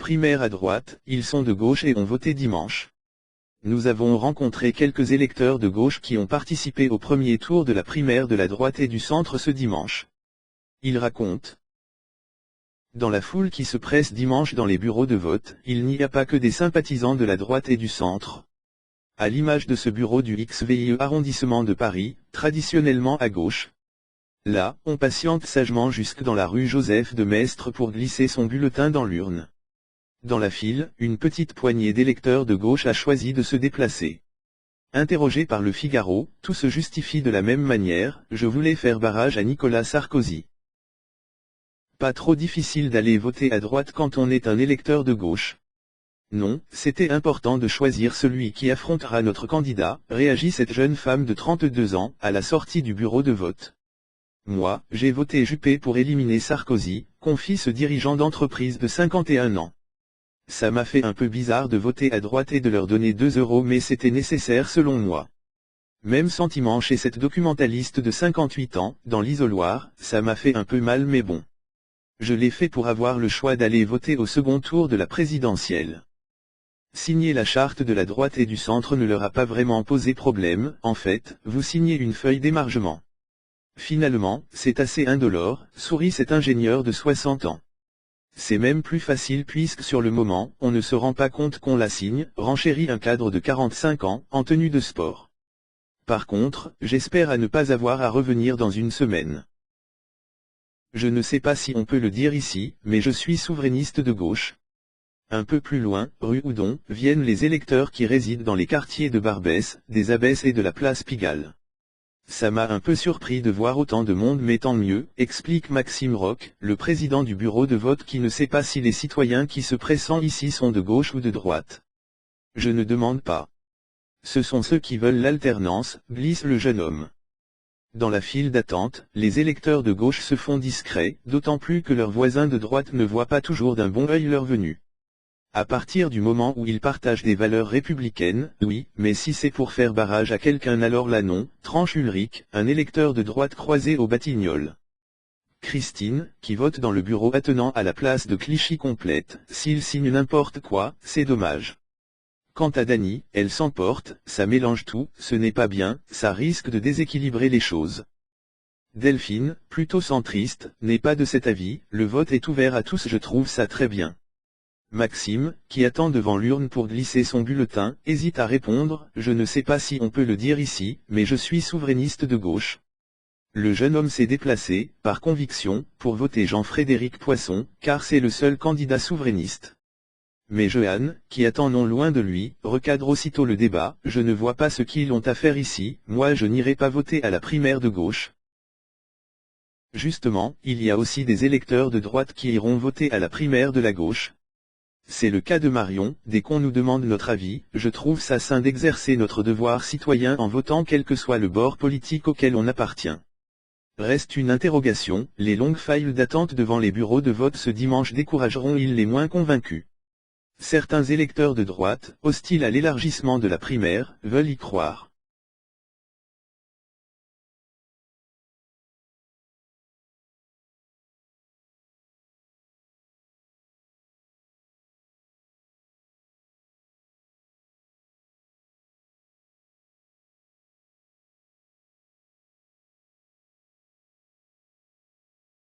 Primaire à droite, ils sont de gauche et ont voté dimanche. Nous avons rencontré quelques électeurs de gauche qui ont participé au premier tour de la primaire de la droite et du centre ce dimanche. Ils racontent. Dans la foule qui se presse dimanche dans les bureaux de vote, il n'y a pas que des sympathisants de la droite et du centre. À l'image de ce bureau du XVIe arrondissement de Paris, traditionnellement à gauche. Là, on patiente sagement jusque dans la rue Joseph de Maistre pour glisser son bulletin dans l'urne. Dans la file, une petite poignée d'électeurs de gauche a choisi de se déplacer. Interrogé par Le Figaro, tout se justifie de la même manière, je voulais faire barrage à Nicolas Sarkozy. Pas trop difficile d'aller voter à droite quand on est un électeur de gauche. Non, c'était important de choisir celui qui affrontera notre candidat, réagit cette jeune femme de 32 ans, à la sortie du bureau de vote. Moi, j'ai voté Juppé pour éliminer Sarkozy, confie ce dirigeant d'entreprise de 51 ans. Ça m'a fait un peu bizarre de voter à droite et de leur donner 2 € mais c'était nécessaire selon moi. Même sentiment chez cette documentaliste de 58 ans, dans l'isoloir, ça m'a fait un peu mal mais bon. Je l'ai fait pour avoir le choix d'aller voter au second tour de la présidentielle. Signer la charte de la droite et du centre ne leur a pas vraiment posé problème, en fait, vous signez une feuille d'émargement. Finalement, c'est assez indolore, sourit cet ingénieur de 60 ans. C'est même plus facile puisque sur le moment, on ne se rend pas compte qu'on la signe, renchérit un cadre de 45 ans, en tenue de sport. Par contre, j'espère à ne pas avoir à revenir dans une semaine. Je ne sais pas si on peut le dire ici, mais je suis souverainiste de gauche. Un peu plus loin, rue Houdon, viennent les électeurs qui résident dans les quartiers de Barbès, des Abbesses et de la place Pigalle. Ça m'a un peu surpris de voir autant de monde mais tant mieux, explique Maxime Roch, le président du bureau de vote qui ne sait pas si les citoyens qui se pressentent ici sont de gauche ou de droite. Je ne demande pas. Ce sont ceux qui veulent l'alternance, glisse le jeune homme. Dans la file d'attente, les électeurs de gauche se font discrets, d'autant plus que leurs voisins de droite ne voient pas toujours d'un bon œil leur venue. À partir du moment où ils partagent des valeurs républicaines, oui, mais si c'est pour faire barrage à quelqu'un alors là non, tranche Ulrich, un électeur de droite croisé au Batignolles. Christine, qui vote dans le bureau attenant à la place de Clichy complète, s'il signe n'importe quoi, c'est dommage. Quant à Dany, elle s'emporte, ça mélange tout, ce n'est pas bien, ça risque de déséquilibrer les choses. Delphine, plutôt centriste, n'est pas de cet avis, le vote est ouvert à tous, je trouve ça très bien. Maxime, qui attend devant l'urne pour glisser son bulletin, hésite à répondre, je ne sais pas si on peut le dire ici, mais je suis souverainiste de gauche. Le jeune homme s'est déplacé, par conviction, pour voter Jean-Frédéric Poisson, car c'est le seul candidat souverainiste. Mais Jeanne, qui attend non loin de lui, recadre aussitôt le débat, je ne vois pas ce qu'ils ont à faire ici, moi je n'irai pas voter à la primaire de gauche. Justement, il y a aussi des électeurs de droite qui iront voter à la primaire de la gauche. C'est le cas de Marion, dès qu'on nous demande notre avis, je trouve ça sain d'exercer notre devoir citoyen en votant quel que soit le bord politique auquel on appartient. Reste une interrogation, les longues files d'attente devant les bureaux de vote ce dimanche décourageront-ils les moins convaincus? Certains électeurs de droite, hostiles à l'élargissement de la primaire, veulent y croire.